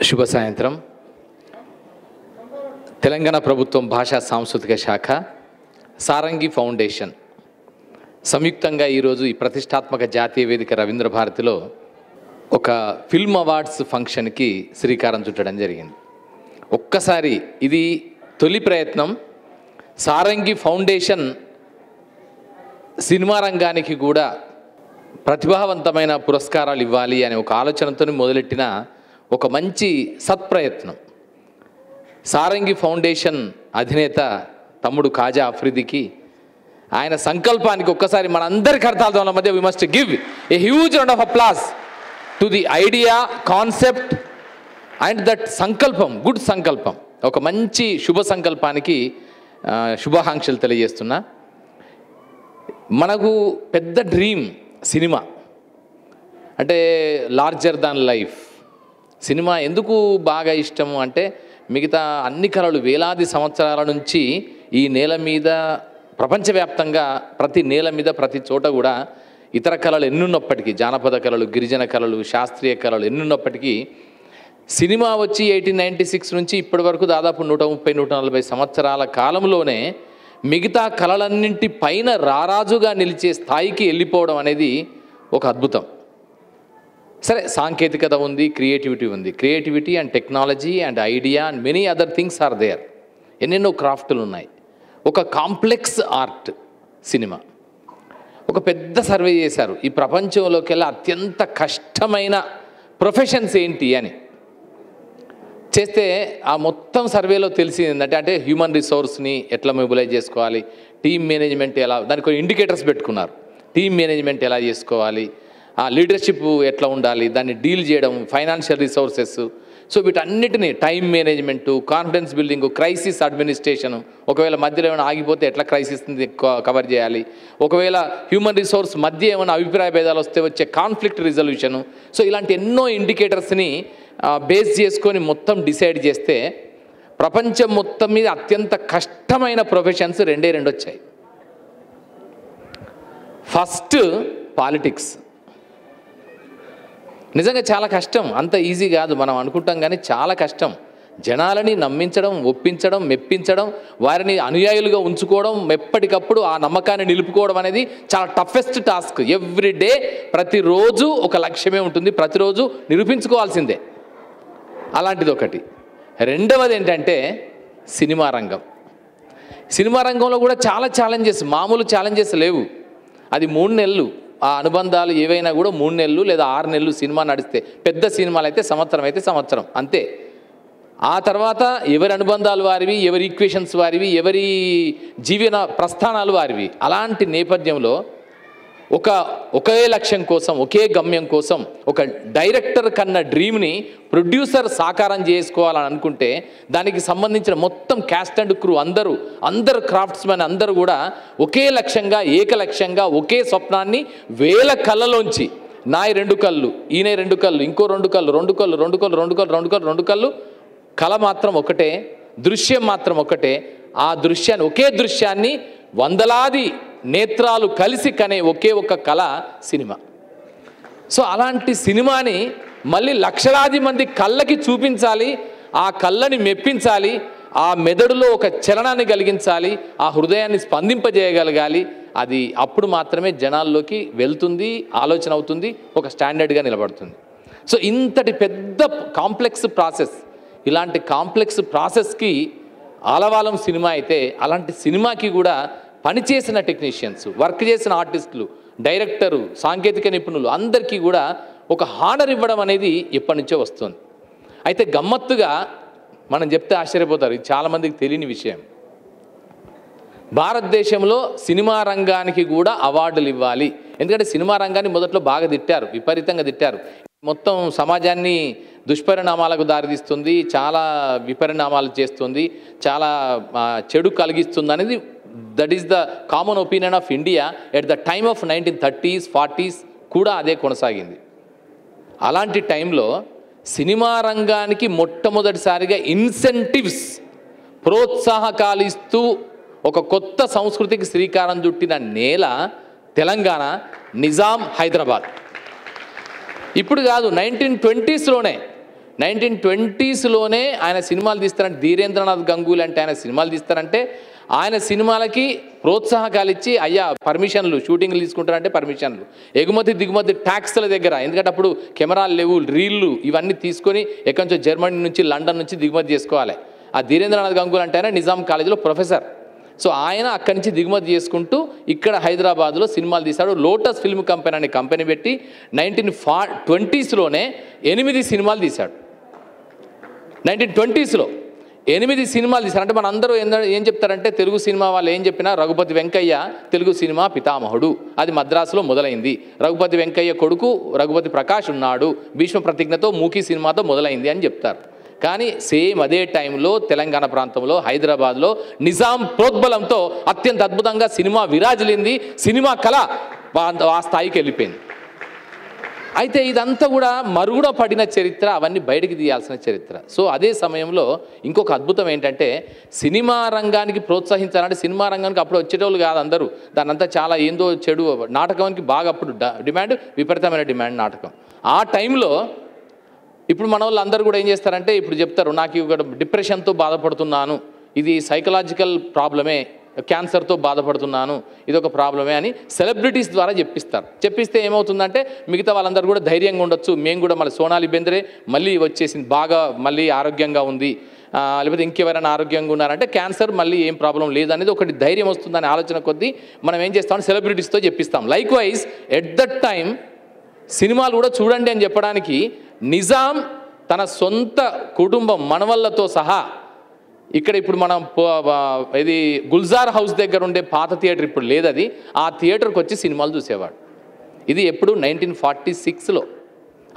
శుభ సాయంత్రం. తెలంగాణ ప్రభుత్వం భాషా సాంస్కృతిక శాఖ సారంగి ఫౌండేషన్ సంయుక్తంగా ఈరోజు ఈ ప్రతిష్టాత్మక జాతీయ వేదిక రవీంద్ర భారతిలో ఒక ఫిల్మ్ అవార్డ్స్ ఫంక్షన్కి శ్రీకారం చుట్టడం జరిగింది. ఒక్కసారి ఇది తొలి ప్రయత్నం. సారంగి ఫౌండేషన్ సినిమా రంగానికి కూడా ప్రతిభావంతమైన పురస్కారాలు ఇవ్వాలి అనే ఒక ఆలోచనతో మొదలెట్టిన ఒక మంచి సత్ప్రయత్నం. సారంగి ఫౌండేషన్ అధినేత తమ్ముడు ఖాజా అఫ్రిదికి ఆయన సంకల్పానికి ఒక్కసారి మనందరి కర్తాల మధ్య we must give a huge round of applause to the idea, concept and that సంకల్పం, గుడ్ సంకల్పం, ఒక మంచి శుభ సంకల్పానికి శుభాకాంక్షలు తెలియజేస్తున్నా. మనకు పెద్ద డ్రీమ్ సినిమా అంటే లార్జర్ దాన్ లైఫ్. సినిమా ఎందుకు బాగా ఇష్టము అంటే మిగతా అన్ని కళలు వేలాది సంవత్సరాల నుంచి ఈ నేల మీద ప్రపంచవ్యాప్తంగా ప్రతి నేల మీద ప్రతి చోట కూడా ఇతర కళలు ఎన్నున్నప్పటికీ, జానపద కళలు, గిరిజన కళలు, శాస్త్రీయ కళలు ఎన్నున్నప్పటికీ సినిమా వచ్చి 1896 నుంచి ఇప్పటి వరకు దాదాపు 130-140 సంవత్సరాల కాలంలోనే మిగతా కళలన్నింటి పైన రారాజుగా నిలిచే స్థాయికి వెళ్ళిపోవడం అనేది ఒక అద్భుతం. సరే, సాంకేతికత ఉంది, క్రియేటివిటీ ఉంది. Creativity and technology and idea and many other things are there. ఎన్నెన్నో క్రాఫ్ట్లు ఉన్నాయి. ఒక కాంప్లెక్స్ ఆర్ట్ సినిమా. ఒక పెద్ద సర్వే చేశారు, ఈ ప్రపంచంలోకి వెళ్ళి అత్యంత కష్టమైన ప్రొఫెషన్స్ ఏంటి అని చేస్తే ఆ మొత్తం సర్వేలో తెలిసింది ఏంటంటే అంటే హ్యూమన్ రిసోర్స్ని ఎట్లా మొబిలైజ్ చేసుకోవాలి, టీమ్ మేనేజ్మెంట్ ఎలా, దానికి కొన్ని ఇండికేటర్స్ పెట్టుకున్నారు. టీమ్ మేనేజ్మెంట్ ఎలా చేసుకోవాలి, ఆ లీడర్షిప్ ఎట్లా ఉండాలి, దాన్ని డీల్ చేయడం, ఫైనాన్షియల్ రిసోర్సెస్, సో వీటన్నిటిని time management, confidence building, crisis administration, ఒకవేళ మధ్యలో ఏమైనా ఆగిపోతే ఎట్లా క్రైసిస్ని కవర్ చేయాలి, ఒకవేళ హ్యూమన్ రిసోర్స్ మధ్య ఏమైనా అభిప్రాయ భేదాలు వస్తే వచ్చే కాన్ఫ్లిక్ట్ రిజల్యూషను, సో ఇలాంటి ఎన్నో ఇండికేటర్స్ని బేస్ చేసుకొని మొత్తం డిసైడ్ చేస్తే ప్రపంచం మొత్తం మీద అత్యంత కష్టమైన ప్రొఫెషన్స్ రెండే వచ్చాయి. First politics. నిజంగా చాలా కష్టం, అంత ఈజీ కాదు మనం అనుకుంటాం, కానీ చాలా కష్టం. జనాలని నమ్మించడం, ఒప్పించడం, మెప్పించడం, వారిని అనుయాయులుగా ఉంచుకోవడం, ఎప్పటికప్పుడు ఆ నమ్మకాన్ని నిలుపుకోవడం అనేది చాలా టఫెస్ట్ టాస్క్. ఎవ్రీ డే, ప్రతిరోజు ఒక లక్ష్యమే ఉంటుంది, ప్రతిరోజు నిరూపించుకోవాల్సిందే. అలాంటిది ఒకటి. రెండవది ఏంటంటే సినిమా రంగం. సినిమా రంగంలో కూడా చాలా ఛాలెంజెస్, మామూలు ఛాలెంజెస్ లేవు. అది 3 నెలలు, ఆ అనుబంధాలు ఏవైనా కూడా 3 నెలలు లేదా 6 నెలలు సినిమా నడిస్తే, పెద్ద సినిమాలు అయితే సంవత్సరం అయితే సంవత్సరం అంతే. ఆ తర్వాత ఎవరి అనుబంధాలు వారివి, ఎవరి ఈక్వేషన్స్ వారివి, ఎవరి జీవన ప్రస్థానాలు వారివి. అలాంటి నేపథ్యంలో ఒకే లక్ష్యం కోసం, ఒకే గమ్యం కోసం ఒక డైరెక్టర్ కన్న డ్రీమ్ని ప్రొడ్యూసర్ సాకారం చేసుకోవాలని అనుకుంటే దానికి సంబంధించిన మొత్తం క్యాస్ట్ అండ్ క్రూ అందరూ క్రాఫ్ట్స్మెన్ అందరూ కూడా ఒకే లక్ష్యంగా, ఏకలక్ష్యంగా ఒకే స్వప్నాన్ని వేల కళ్ళలోంచి, నాయి 2 కళ్ళు, ఈయన 2 కళ్ళు, ఇంకో 2 కళ్ళు, 2 కళ్ళు, 2 కళ్ళు, 2 కళ్ళు, 2 కళ్ళు, 2 కళ్ళు, కళ మాత్రం ఒకటే, దృశ్యం మాత్రం ఒకటే. ఆ దృశ్యాన్ని, ఒకే దృశ్యాన్ని వందలాది నేత్రాలు కలిసి కనే ఒకే ఒక కళ సినిమా. సో అలాంటి సినిమాని మళ్ళీ లక్షలాది మంది కళ్ళకి చూపించాలి, ఆ కళ్ళని మెప్పించాలి, ఆ మెదడులో ఒక చలనాన్ని కలిగించాలి, ఆ హృదయాన్ని స్పందింపజేయగలగాలి. అది అప్పుడు మాత్రమే జనాల్లోకి వెళ్తుంది, ఆలోచన అవుతుంది, ఒక స్టాండర్డ్గా నిలబడుతుంది. సో ఇంతటి పెద్ద కాంప్లెక్స్ ప్రాసెస్, ఇలాంటి కాంప్లెక్స్ ప్రాసెస్కి ఆలవాలం సినిమా అయితే, అలాంటి సినిమాకి కూడా పనిచేసిన టెక్నీషియన్స్, వర్క్ చేసిన ఆర్టిస్టులు, డైరెక్టరు, సాంకేతిక నిపుణులు అందరికీ కూడా ఒక హానర్ ఇవ్వడం అనేది ఎప్పటి నుంచో వస్తుంది. అయితే గమ్మత్తుగా మనం చెప్తే ఆశ్చర్యపోతారు, ఇది చాలామందికి తెలియని విషయం. భారతదేశంలో సినిమా రంగానికి కూడా అవార్డులు ఇవ్వాలి. ఎందుకంటే సినిమా రంగాన్ని మొదట్లో బాగా తిట్టారు, విపరీతంగా తిట్టారు. మొత్తం సమాజాన్ని దుష్పరిణామాలకు దారితీస్తుంది, చాలా విపరిణామాలు చేస్తుంది, చాలా చెడు కలిగిస్తుంది అనేది that is the common opinion of India at the time of 1930s, 40s కూడా అదే కొనసాగింది. అలాంటి టైంలో సినిమా రంగానికి మొట్టమొదటిసారిగా ఇన్సెంటివ్స్, ప్రోత్సాహకాలు ఇస్తూ ఒక కొత్త సంస్కృతికి శ్రీకారం చుట్టిన నేల తెలంగాణ, నిజాం, హైదరాబాద్. ఇప్పుడు కాదు, 1920sలోనే 1920sలోనే ఆయన సినిమాలు తీస్తారంటే, ధీరేంద్రనాథ్ గంగూలీ అంటే ఆయన సినిమాలు తీస్తారంటే ఆయన సినిమాలకి ప్రోత్సాహకాలు ఇచ్చి అయ్యా పర్మిషన్లు, షూటింగ్లు తీసుకుంటారంటే పర్మిషన్లు, ఎగుమతి దిగుమతి ట్యాక్స్ల దగ్గర, ఎందుకంటే అప్పుడు కెమెరాలు లేవు, రీళ్లు ఇవన్నీ తీసుకొని ఎక్కడి నుంచో జర్మనీ నుంచి లండన్ నుంచి దిగుమతి చేసుకోవాలి. ఆ ధీరేంద్రనాథ్ గంగూలీ అంటే ఆయన నిజాం కాలేజీలో ప్రొఫెసర్. సో ఆయన అక్కడి నుంచి దిగుమతి చేసుకుంటూ ఇక్కడ హైదరాబాద్లో సినిమాలు తీశాడు. లోటస్ ఫిల్మ్ కంపెనీ అనే కంపెనీ పెట్టి 1920sలోనే 8 సినిమాలు తీశాడు. 1920sలో 8 సినిమాలు తీశారు. అంటే మన అందరూ ఏం చెప్తారంటే, తెలుగు సినిమా వాళ్ళు ఏం చెప్పినా రఘుపతి వెంకయ్య తెలుగు సినిమా పితామహుడు, అది మద్రాసులో మొదలైంది. రఘుపతి వెంకయ్య కొడుకు రఘుపతి ప్రకాష్ ఉన్నాడు, భీష్మ ప్రతిజ్ఞతో మూకీ సినిమాతో మొదలైంది అని చెప్తారు. కానీ సేమ్ అదే టైంలో తెలంగాణ ప్రాంతంలో హైదరాబాద్లో నిజాం ప్రోద్బలంతో అత్యంత అద్భుతంగా సినిమా విరాజిల్లింది. సినిమా కళ ఆ స్థాయికి వెళ్ళిపోయింది. అయితే ఇదంతా కూడా మరుగున పడిన చరిత్ర, అవన్నీ బయటికి తీయాల్సిన చరిత్ర. సో అదే సమయంలో ఇంకొక అద్భుతం ఏంటంటే, సినిమా రంగానికి ప్రోత్సహించాలంటే, సినిమా రంగానికి అప్పుడు వచ్చేటోళ్ళు కాదు అందరూ, దాని అంతా చాలా ఏందో చెడు, నాటకానికి బాగా అప్పుడు డిమాండ్, విపరీతమైన డిమాండ్ నాటకం. ఆ టైంలో ఇప్పుడు మన వాళ్ళు అందరూ కూడా ఏం చేస్తారంటే, ఇప్పుడు చెప్తారు నాకు ఇక్కడ డిప్రెషన్తో బాధపడుతున్నాను, ఇది సైకలాజికల్ ప్రాబ్లమే, క్యాన్సర్తో బాధపడుతున్నాను, ఇది ఒక ప్రాబ్లమే అని సెలబ్రిటీస్ ద్వారా చెప్పిస్తే ఏమవుతుందంటే మిగతా వాళ్ళందరూ కూడా ధైర్యంగా ఉండొచ్చు, మేము కూడా మళ్ళీ సోనాలి బెంద్రే మళ్ళీ వచ్చేసింది, బాగా మళ్ళీ ఆరోగ్యంగా ఉంది, లేకపోతే ఇంకెవరైనా ఆరోగ్యంగా ఉన్నారంటే క్యాన్సర్ మళ్ళీ ఏం ప్రాబ్లం లేదనేది ఒకటి ధైర్యం వస్తుందనే ఆలోచన కొద్దీ మనం ఏం చేస్తాం, సెలబ్రిటీస్తో చెప్పిస్తాం. Likewise at that time సినిమాలు కూడా చూడండి అని చెప్పడానికి నిజాం తన సొంత కుటుంబం మనవళ్ళతో సహా ఇక్కడ ఇప్పుడు మనం ఇది గుల్జార్ హౌస్ దగ్గర ఉండే పాత థియేటర్ ఇప్పుడు లేదు, అది ఆ థియేటర్కి వచ్చి సినిమాలు చూసేవాడు. ఇది ఎప్పుడు 1946లో,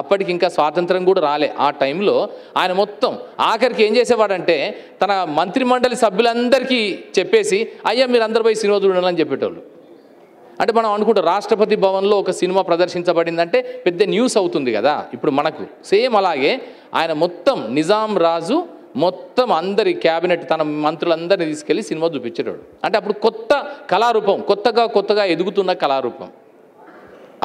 అప్పటికి ఇంకా స్వాతంత్రం కూడా రాలే. ఆ టైంలో ఆయన మొత్తం ఆఖరికి ఏం చేసేవాడంటే తన మంత్రిమండలి సభ్యులందరికీ చెప్పేసి అయ్యా మీరు అందరు పోయి సినిమా చూడాలని చెప్పేటోళ్ళు. అంటే మనం అనుకుంటాం రాష్ట్రపతి భవన్లో ఒక సినిమా ప్రదర్శించబడిందంటే పెద్ద న్యూస్ అవుతుంది కదా ఇప్పుడు మనకు. సేమ్ అలాగే ఆయన మొత్తం నిజాం రాజు మొత్తం అందరి క్యాబినెట్ తన మంత్రులందరినీ తీసుకెళ్ళి సినిమా చూపించేవాడు. అంటే అప్పుడు కొత్త కళారూపం, కొత్తగా ఎదుగుతున్న కళారూపం.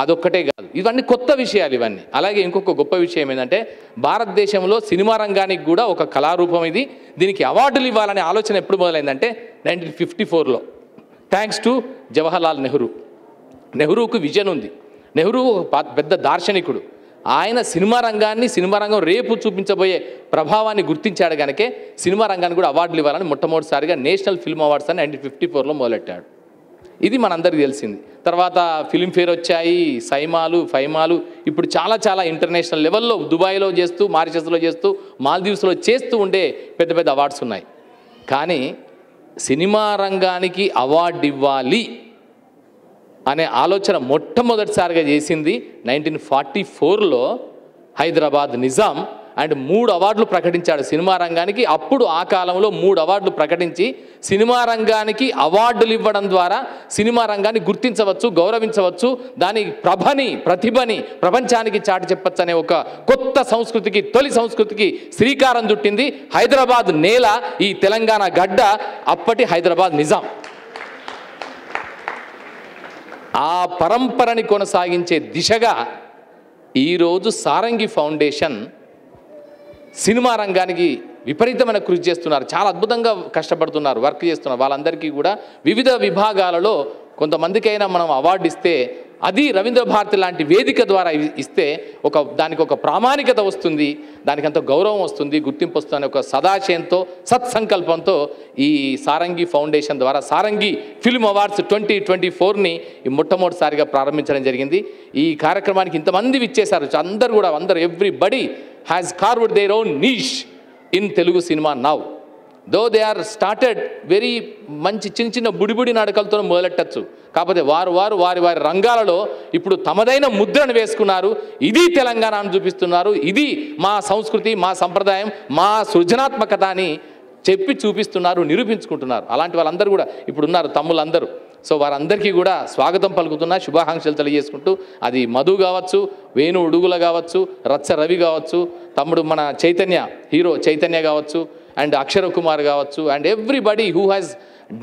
అదొక్కటే కాదు, ఇవన్నీ కొత్త విషయాలు ఇవన్నీ. అలాగే ఇంకొక గొప్ప విషయం ఏంటంటే భారతదేశంలో సినిమా రంగానికి కూడా ఒక కళారూపం ఇది, దీనికి అవార్డులు ఇవ్వాలనే ఆలోచన ఎప్పుడు మొదలైందంటే 1954లో. థ్యాంక్స్ టు జవహర్లాల్ నెహ్రూకు విజన్ ఉంది. నెహ్రూ పెద్ద దార్శనికుడు. ఆయన సినిమా రంగం రేపు చూపించబోయే ప్రభావాన్ని గుర్తించాడు కనుకే సినిమా రంగానికి కూడా అవార్డులు ఇవ్వాలని మొట్టమొదటిసారిగా నేషనల్ ఫిల్మ్ అవార్డ్స్ అని 1954లో మొదలెట్టాడు. ఇది మనందరికీ తెలిసింది. తర్వాత ఫిల్మ్ఫేర్ వచ్చాయి, ఫైమాలు, ఇప్పుడు చాలా ఇంటర్నేషనల్ లెవెల్లో దుబాయ్లో చేస్తూ, మారిషస్లో చేస్తూ, మాల్దీవ్స్లో చేస్తూ ఉండే పెద్ద అవార్డ్స్ ఉన్నాయి. కానీ సినిమా రంగానికి అవార్డు ఇవ్వాలి అనే ఆలోచన మొట్టమొదటిసారిగా చేసింది 1944లో హైదరాబాద్ నిజాం. అండ్ 3 అవార్డులు ప్రకటించాడు సినిమా రంగానికి. అప్పుడు ఆ కాలంలో 3 అవార్డులు ప్రకటించి సినిమా రంగానికి అవార్డులు ఇవ్వడం ద్వారా సినిమా రంగాన్ని గుర్తించవచ్చు, గౌరవించవచ్చు, దాని ప్రతిభని ప్రపంచానికి చాటి చెప్పచ్చు అనే ఒక కొత్త సంస్కృతికి, తొలి సంస్కృతికి శ్రీకారం చుట్టింది హైదరాబాద్ నేల, ఈ తెలంగాణ గడ్డ, అప్పటి హైదరాబాద్ నిజాం. ఆ పరంపరని కొనసాగించే దిశగా ఈరోజు సారంగి ఫౌండేషన్ సినిమా రంగానికి విపరీతమైన కృషి చేస్తున్నారు, చాలా అద్భుతంగా కష్టపడుతున్నారు, వర్క్ చేస్తున్నారు. వాళ్ళందరికీ కూడా వివిధ విభాగాలలో కొంతమందికైనా మనం అవార్డు ఇస్తే, అది రవీంద్ర భారతి లాంటి వేదిక ద్వారా ఇస్తే దానికి ఒక ప్రామాణికత వస్తుంది, దానికి అంత గౌరవం వస్తుంది, గుర్తింపు వస్తుంది అనే ఒక సదాశయంతో, సత్సంకల్పంతో ఈ సారంగి ఫౌండేషన్ ద్వారా సారంగి ఫిల్మ్ అవార్డ్స్ 2024ని మొట్టమొదటిసారిగా ప్రారంభించడం జరిగింది. ఈ కార్యక్రమానికి ఇంతమంది విచ్చేశారు, అందరూ everybody has carved their own niche in Telugu cinema now. Though they are started very మంచి చిన్న బుడిబుడి నాటకాలతో మొదలెట్టచ్చు, కాకపోతే వారి రంగాలలో ఇప్పుడు తమదైన ముద్రను వేసుకున్నారు. ఇది తెలంగాణ అని చూపిస్తున్నారు, ఇది మా సంస్కృతి, మా సంప్రదాయం, మా సృజనాత్మకత అని చెప్పి చూపిస్తున్నారు, నిరూపించుకుంటున్నారు. అలాంటి వాళ్ళందరూ కూడా ఇప్పుడు ఉన్నారు తమ్ముళ్ళందరూ. సో వారందరికీ కూడా స్వాగతం పలుకుతున్నా, శుభాకాంక్షలు తెలియజేసుకుంటూ, అది మధు కావచ్చు, వేణు ఉడుగుల కావచ్చు, రచ్చ రవి కావచ్చు, తమ్ముడు మన హీరో చైతన్య కావచ్చు, అండ్ అక్షర కుమార్ కావచ్చు, and everybody who has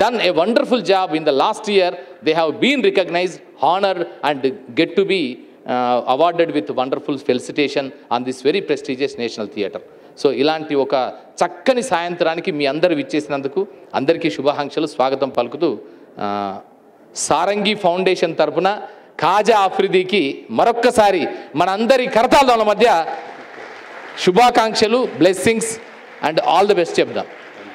done a wonderful job in the last year. They have been recognized, honored and get to be awarded with wonderful felicitation on this very prestigious National Theatre. So ఇలాంటి ఒక చక్కని సాయంత్రానికి మీ అందరు విచ్చేసినందుకు అందరికీ శుభాకాంక్షలు, స్వాగతం పలుకుతూ Sarangi foundation తరపున ఖాజా ఆఫ్రిదీకి మరొక్కసారి మనందరి కరతాళాల మధ్య శుభాకాంక్షలు, blessings and all the best చెప్దాం.